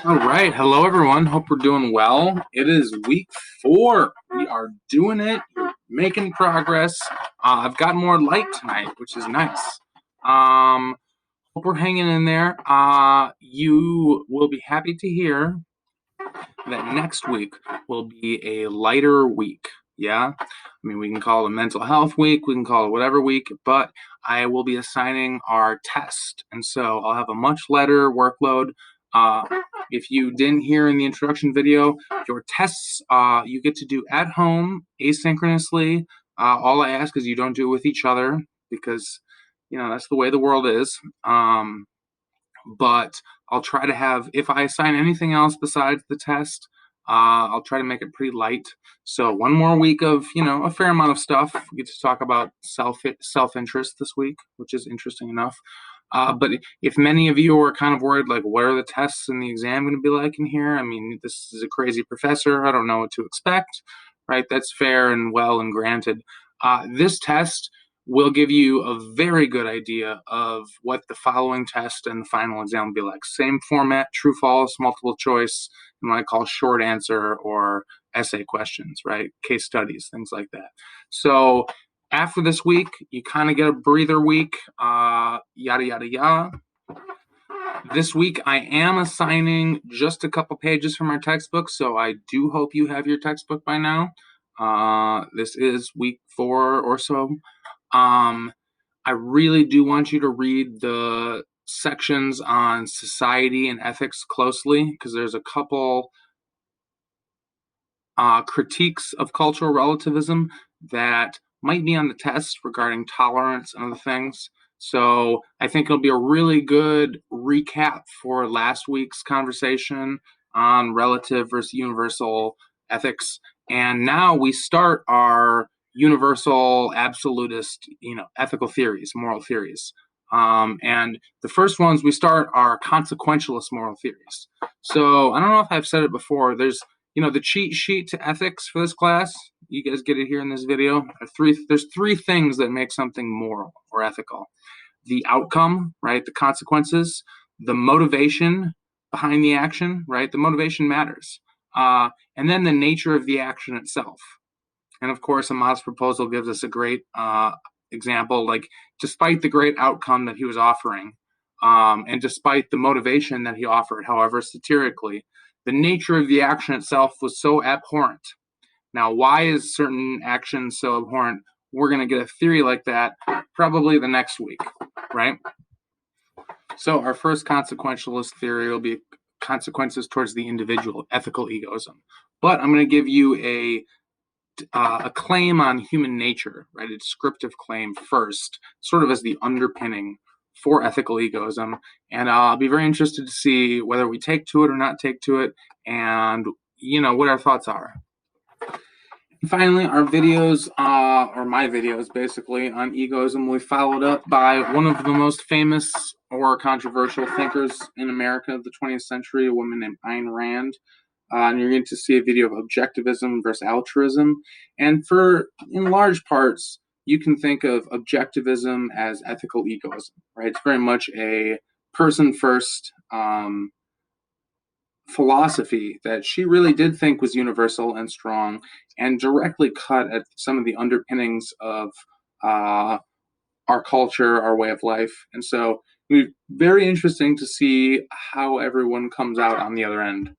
All right. Hello, everyone. Hope we're doing well. It is week 4. We are doing it. We're making progress. I've got more light tonight, which is nice. Hope we're hanging in there. You will be happy to hear that next week will be a lighter week. Yeah. I mean, we can call it a mental health week. We can call it whatever week, but I will be assigning our test. And so I'll have a much lighter workload. Uh, if you didn't hear in the introduction video, your tests you get to do at home asynchronously. All I ask is you don't do it with each other because, that's the way the world is. But I'll try to have, if I assign anything else besides the test, I'll try to make it pretty light. So one more week of, a fair amount of stuff. We get to talk about self-interest this week, which is interesting enough. But if many of you are kind of worried, like, what are the tests and the exam going to be like in here? I mean, this is a crazy professor. I don't know what to expect, right? That's fair and well and granted. This test will give you a very good idea of what the following test and the final exam will be like. Same format, true, false, multiple choice, and what I call short answer or essay questions, right? Case studies, things like that. So after this week, you kind of get a breather week, yada, yada, yada. This week, I am assigning just a couple pages from our textbook, so I do hope you have your textbook by now. This is week 4 or so. I really do want you to read the sections on society and ethics closely because there's a couple critiques of cultural relativism that might be on the test regarding tolerance and other things. So I think it'll be a really good recap for last week's conversation on relative versus universal ethics. And now we start our universal absolutist, ethical theories, moral theories. And the first ones we start are consequentialist moral theories. So I don't know if I've said it before. There's the cheat sheet to ethics for this class. You guys get it here in this video. There's 3 things that make something moral or ethical: the outcome, right? The consequences, the motivation behind the action, right? The motivation matters. And then the nature of the action itself. And of course, Ahmad's proposal gives us a great example, like despite the great outcome that he was offering, and despite the motivation that he offered, however satirically, the nature of the action itself was so abhorrent. Now, why is certain action so abhorrent? We're going to get a theory like that probably the next week, right? So our first consequentialist theory will be consequences towards the individual, ethical egoism. But I'm going to give you a claim on human nature, right? A descriptive claim first, sort of as the underpinning for ethical egoism. And I'll be very interested to see whether we take to it or not take to it, and what our thoughts are. And finally, our videos, or my videos basically, on egoism will be followed up by one of the most famous or controversial thinkers in America of the 20th century, a woman named Ayn Rand. And you're going to see a video of objectivism versus altruism. And in large parts, you can think of objectivism as ethical egoism, right? It's very much a person-first philosophy that she really did think was universal and strong and directly cut at some of the underpinnings of our culture, our way of life. And so it'll be very interesting to see how everyone comes out on the other end.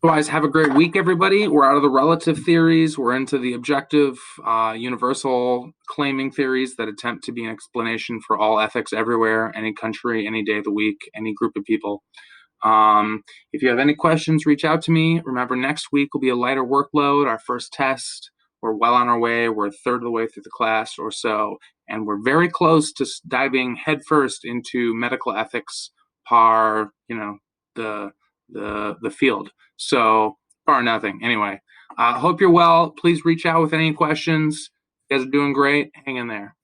Otherwise, have a great week, everybody. We're out of the relative theories. We're into the objective, universal claiming theories that attempt to be an explanation for all ethics everywhere, any country, any day of the week, any group of people. If you have any questions, reach out to me. Remember, next week will be a lighter workload, our first test. We're well on our way. We're a third of the way through the class or so, and we're very close to diving headfirst into medical ethics, par, the field. So far, nothing. Anyway, hope you're well. Please reach out with any questions. You guys are doing great. Hang in there.